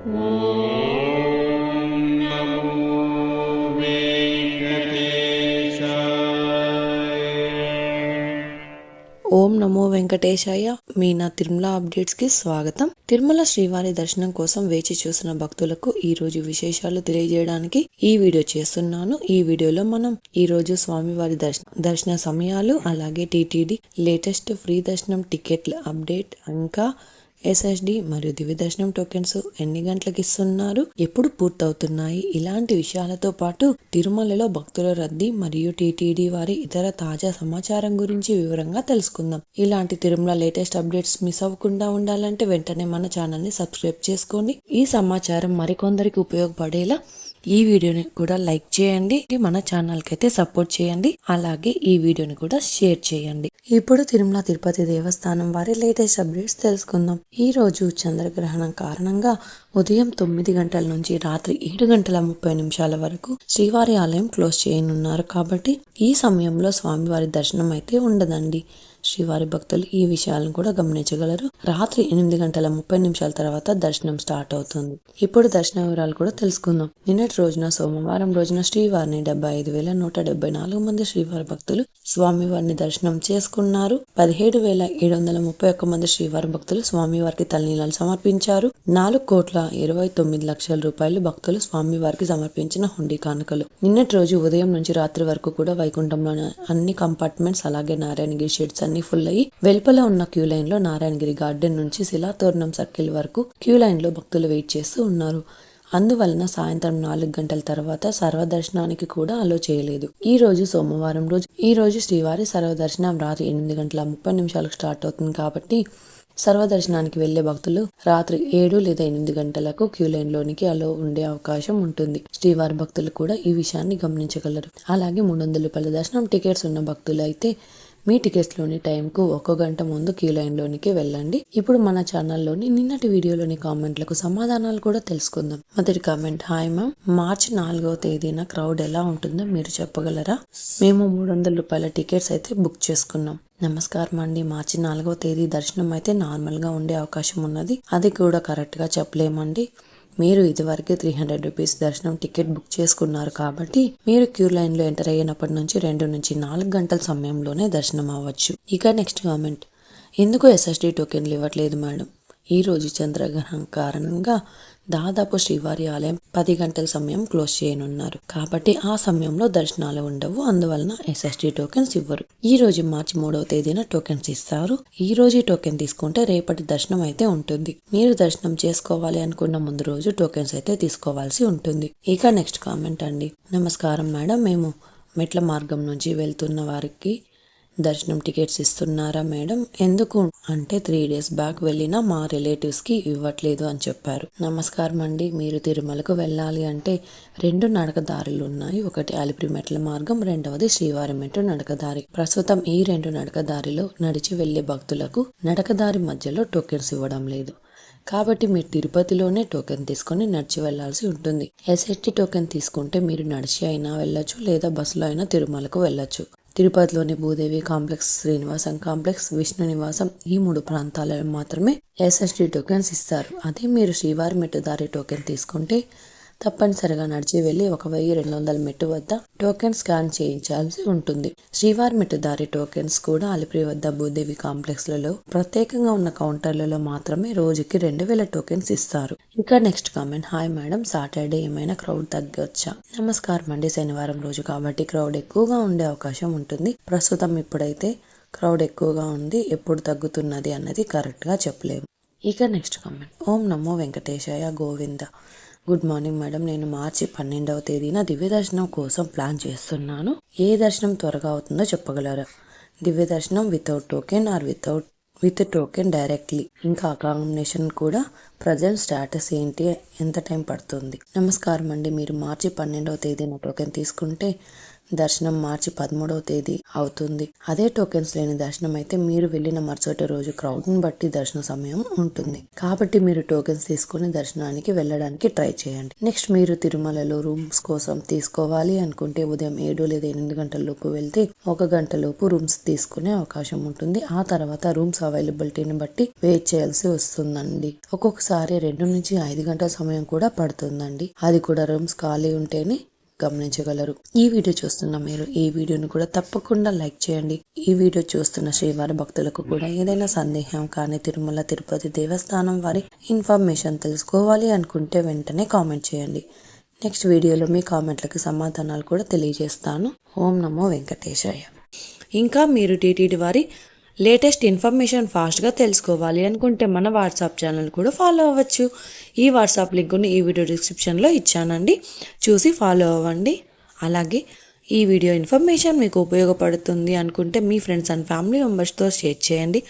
ఓం నమో వెంకటేశాయ. మీ నా తిరుమల అప్డేట్స్ కి స్వాగతం. తిరుమల శ్రీవారి దర్శనం కోసం వేచి చూసిన భక్తులకు ఈ రోజు విశేషాలు తెలియజేయడానికి ఈ వీడియో చేస్తున్నాను. ఈ వీడియోలో మనం ఈ రోజు స్వామివారి దర్శన సమయాలు, అలాగే టీటీడీ లేటెస్ట్ ఫ్రీ దర్శనం టికెట్ల అప్డేట్, ఇంకా ఎస్ఎస్డి మరియు దివ్య దర్శనం టోకెన్స్ ఎన్ని గంటలకు ఇస్తున్నారు, ఎప్పుడు పూర్తవుతున్నాయి, ఇలాంటి విషయాలతో పాటు తిరుమలలో భక్తుల రద్దీ మరియు టీటీడీ వారి ఇతర తాజా సమాచారం గురించి వివరంగా తెలుసుకుందాం. ఇలాంటి తిరుమల లేటెస్ట్ అప్డేట్స్ మిస్ అవ్వకుండా ఉండాలంటే వెంటనే మన ఛానల్ ని సబ్స్క్రైబ్ చేసుకోండి. ఈ సమాచారం మరికొందరికి ఉపయోగపడేలా ఈ వీడియోని కూడా లైక్ చేయండి, మన ఛానల్ కి అయితే సపోర్ట్ చేయండి, అలాగే ఈ వీడియోని కూడా షేర్ చేయండి. ఇప్పుడు తిరుమల తిరుపతి దేవస్థానం వారి లేటెస్ట్ అప్డేట్స్ తెలుసుకుందాం. ఈ రోజు చంద్రగ్రహణం కారణంగా ఉదయం 9 గంటల నుంచి రాత్రి 7:30 వరకు శ్రీవారి ఆలయం క్లోజ్ చేయనున్నారు. కాబట్టి ఈ సమయంలో స్వామివారి దర్శనం అయితే ఉండదండి. శ్రీవారి భక్తులు ఈ విషయాలను కూడా గమనించగలరు. రాత్రి 8:30 తర్వాత దర్శనం స్టార్ట్ అవుతుంది. ఇప్పుడు దర్శన వివరాలు కూడా తెలుసుకుందాం. నిన్నటి రోజున సోమవారం రోజున శ్రీవారిని 75,174 మంది శ్రీవారి భక్తులు స్వామివారిని దర్శనం చేసుకున్నారు. 17,731 మంది శ్రీవారి భక్తులు స్వామివారికి తలనీలాలు సమర్పించారు. 4,29,00,000 రూపాయలు భక్తులు స్వామివారికి సమర్పించిన హుండీ కానుకలు. నిన్నటి రోజు ఉదయం నుంచి రాత్రి వరకు కూడా వైకుంఠంలోని అన్ని కంపార్ట్మెంట్స్, అలాగే నారాయణగిరి షెడ్స్ అన్ని ఫుల్ అయ్యి వెలుపల ఉన్న క్యూ లైన్ లో నారాయణగిరి గార్డెన్ నుంచి శిలాతోరణం సర్కిల్ వరకు క్యూ లైన్ లో భక్తులు వెయిట్ చేస్తూ ఉన్నారు. అందువలన సాయంత్రం 4 గంటల తర్వాత సర్వదర్శనానికి కూడా అలో చేయలేదు. ఈ రోజు సోమవారం రోజు శ్రీవారి సర్వదర్శనం రాత్రి 8:30 స్టార్ట్ అవుతుంది. కాబట్టి సర్వదర్శనానికి వెళ్లే భక్తులు రాత్రి 7 లేదా 8 గంటలకు క్యూ లైన్ లోనికి అలో ఉండే అవకాశం ఉంటుంది. శ్రీవారి భక్తులు కూడా ఈ విషయాన్ని గమనించగలరు. అలాగే 300 రూపాయల దర్శనం టికెట్స్ ఉన్న భక్తులు అయితే మీ టికెట్స్ లోని టైంకు 1 గంట ముందు క్యూ లైన్ లోనికి వెళ్ళండి. ఇప్పుడు మన ఛానల్లోని నిన్నటి వీడియోలోని కామెంట్లకు సమాధానాలు కూడా తెలుసుకుందాం. మొదటి కామెంట్: హాయ్ మ్యామ్, మార్చి 4వ తేదీన క్రౌడ్ ఎలా ఉంటుందో మీరు చెప్పగలరా? మేము 300 రూపాయల టికెట్స్ అయితే బుక్ చేసుకున్నాం. నమస్కారం అండి. మార్చి 4వ తేదీ దర్శనం అయితే నార్మల్ గా ఉండే అవకాశం ఉన్నది. అది కూడా కరెక్ట్ గా చెప్పలేమండి. మీరు ఇదివరకే 300 రూపీస్ దర్శనం టికెట్ బుక్ చేసుకున్నారు. కాబట్టి మీరు క్యూ లైన్ లో ఎంటర్ అయినప్పటి నుంచి 2 నుంచి 4 గంటల సమయంలోనే దర్శనం అవ్వచ్చు. ఇక నెక్స్ట్ కామెంట్: ఎందుకు ఎస్ఎస్డి టోకెన్లు ఇవ్వట్లేదు మేడం? ఈ రోజు చంద్రగ్రహణం కారణంగా దాదాపు శ్రీవారి ఆలయం 10 గంటల సమయం క్లోజ్ చేయనున్నారు. కాబట్టి ఆ సమయంలో దర్శనాలు ఉండవు. అందువలన ఎస్ఎస్డి టోకెన్స్ ఇవ్వరు. ఈ రోజు మార్చి 3వ తేదీన టోకెన్స్ ఇస్తారు. ఈ రోజు టోకెన్ తీసుకుంటే రేపటి దర్శనం అయితే ఉంటుంది. మీరు దర్శనం చేసుకోవాలి అనుకున్న ముందు రోజు టోకెన్స్ అయితే తీసుకోవాల్సి ఉంటుంది. ఇక నెక్స్ట్ కామెంట్ అండి: నమస్కారం మేడం, మేము మెట్ల మార్గం నుంచి వెళ్తున్న వారికి దర్శనం టికెట్స్ ఇస్తున్నారా మేడం? ఎందుకు అంటే 3 days బ్యాక్ వెళ్ళిన మా రిలేటివ్స్ కి ఇవ్వట్లేదు అని చెప్పారు. నమస్కారం అండి. మీరు తిరుమలకు వెళ్ళాలి అంటే 2 నడక దారులు ఉన్నాయి. ఒకటి అలిపిరి మెట్ల మార్గం, రెండవది శ్రీవారి మెట్టు నడకదారి. ప్రస్తుతం ఈ 2 నడక దారిలో నడిచి వెళ్లే భక్తులకు నడకదారి మధ్యలో టోకెన్స్ ఇవ్వడం లేదు. కాబట్టి మీరు తిరుపతిలోనే టోకెన్ తీసుకుని నడిచి వెళ్లాల్సి ఉంటుంది. ఎస్ఎస్టీ టోకెన్ తీసుకుంటే మీరు నడిచి అయినా వెళ్ళొచ్చు, లేదా బస్సులో అయినా తిరుమలకు వెళ్ళొచ్చు. తిరుపతిలోని భూదేవి కాంప్లెక్స్, శ్రీనివాసం కాంప్లెక్స్, విష్ణు నివాసం ఈ 3 ప్రాంతాలలో మాత్రమే ఎస్ఎస్టీ టోకెన్స్ ఇస్తారు. అదే మీరు శ్రీవారి మెట్టుదారి టోకెన్ తీసుకుంటే తప్పనిసరిగా నడిచి వెళ్లి 1200 మెట్టు వద్ద టోకెన్ స్కాన్ చేయించాల్సి ఉంటుంది. శ్రీవారి మెట్టుదారి టోకెన్స్ కూడా అలిపిరి వద్ద భూదేవి కాంప్లెక్స్ లలో ప్రత్యేకంగా ఉన్న కౌంటర్లలో మాత్రమే రోజుకి 2000 టోకెన్స్ ఇస్తారు. ఇక next comment: hi madam, Saturday ఏమైనా క్రౌడ్ తగ్గొచ్చా? నమస్కారం అండి. శనివారం రోజు కాబట్టి క్రౌడ్ ఎక్కువగా ఉండే అవకాశం ఉంటుంది. ప్రస్తుతం ఇప్పుడైతే క్రౌడ్ ఎక్కువగా ఉంది. ఎప్పుడు తగ్గుతున్నది అన్నది కరెక్ట్ గా చెప్పలేము. ఇక నెక్స్ట్ కామెంట్: ఓం నమో వెంకటేశాయ గోవింద. గుడ్ మార్నింగ్ మేడం, నేను మార్చి 12వ తేదీన దివ్య దర్శనం కోసం ప్లాన్ చేస్తున్నాను. ఏ దర్శనం త్వరగా అవుతుందో చెప్పగలరా? దివ్య దర్శనం without token or with token directly? ఇంకా అకామిడేషన్ కూడా ప్రజెంట్ స్టేటస్ ఏంటి? ఎంత టైం పడుతుంది? నమస్కారం అండి. మీరు మార్చి 12వ తేదీన టోకెన్ తీసుకుంటే దర్శనం మార్చి 13వ తేదీ అవుతుంది. అదే టోకెన్స్ లేని దర్శనం అయితే మీరు వెళ్ళిన మరుసటి రోజు క్రౌడ్ ని బట్టి దర్శన సమయం ఉంటుంది. కాబట్టి మీరు టోకెన్స్ తీసుకుని దర్శనానికి వెళ్ళడానికి ట్రై చేయండి. నెక్స్ట్ మీరు తిరుమలలో రూమ్స్ కోసం తీసుకోవాలి అనుకుంటే ఉదయం 7 లేదా 8 గంటల లోపు వెళ్తే 1 గంట లోపు రూమ్స్ తీసుకునే అవకాశం ఉంటుంది. ఆ తర్వాత రూమ్స్ అవైలబిలిటీని బట్టి వెయిట్ చేయాల్సి వస్తుందండి. ఒక్కొక్కసారి 2 నుంచి 5 గంటల సమయం కూడా పడుతుందండి. అది కూడా రూమ్స్ ఖాళీ ఉంటేనే గమనించగలరు. ఈ వీడియో చూస్తున్న మీరు ఈ వీడియోను కూడా తప్పకుండా లైక్ చేయండి. ఈ వీడియో చూస్తున్న శ్రీవారి భక్తులకు కూడా ఏదైనా సందేహం కానీ తిరుమల తిరుపతి దేవస్థానం వారి ఇన్ఫర్మేషన్ తెలుసుకోవాలి అనుకుంటే వెంటనే కామెంట్ చేయండి. నెక్స్ట్ వీడియోలో మీ కామెంట్లకు సమాధానాలు కూడా తెలియజేస్తాను. ఓం నమో వెంకటేశాయ. ఇంకా మీరు టీటీడీ వారి లేటెస్ట్ ఇన్ఫర్మేషన్ ఫాస్ట్గా తెలుసుకోవాలి అనుకుంటే మన వాట్సాప్ ఛానల్ కూడా ఫాలో అవ్వచ్చు. ఈ వాట్సాప్ లింకుని ఈ వీడియో డిస్క్రిప్షన్లో ఇచ్చానండి, చూసి ఫాలో అవ్వండి. అలాగే ఈ వీడియో ఇన్ఫర్మేషన్ మీకు ఉపయోగపడుతుంది అనుకుంటే మీ ఫ్రెండ్స్ అండ్ ఫ్యామిలీ మెంబర్స్తో షేర్ చేయండి.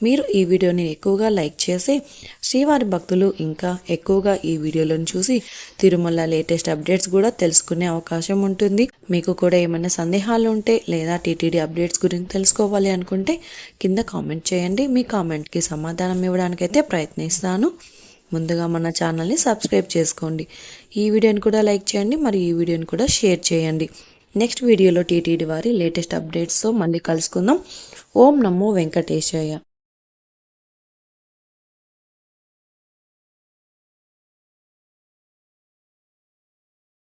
మీరు ఈ వీడియోని ఎక్కువగా లైక్ చేసి శ్రీవారి భక్తులు ఇంకా ఎక్కువగా ఈ వీడియోలను చూసి తిరుమల లేటెస్ట్ అప్డేట్స్ కూడా తెలుసుకునే అవకాశం ఉంటుంది. మీకు కూడా ఏమైనా సందేహాలు ఉంటే లేదా టీటీడీ అప్డేట్స్ గురించి తెలుసుకోవాలి అనుకుంటే కింద కామెంట్ చేయండి. మీ కామెంట్కి సమాధానం ఇవ్వడానికైతే ప్రయత్నిస్తాను. ముందుగా మన ఛానల్ని సబ్స్క్రైబ్ చేసుకోండి. ఈ వీడియోని కూడా లైక్ చేయండి, మరి ఈ వీడియోని కూడా షేర్ చేయండి. నెక్స్ట్ వీడియోలో టీటీడీ వారి లేటెస్ట్ అప్డేట్స్తో మళ్ళీ కలుసుకుందాం. ఓం నమో వెంకటేశాయ.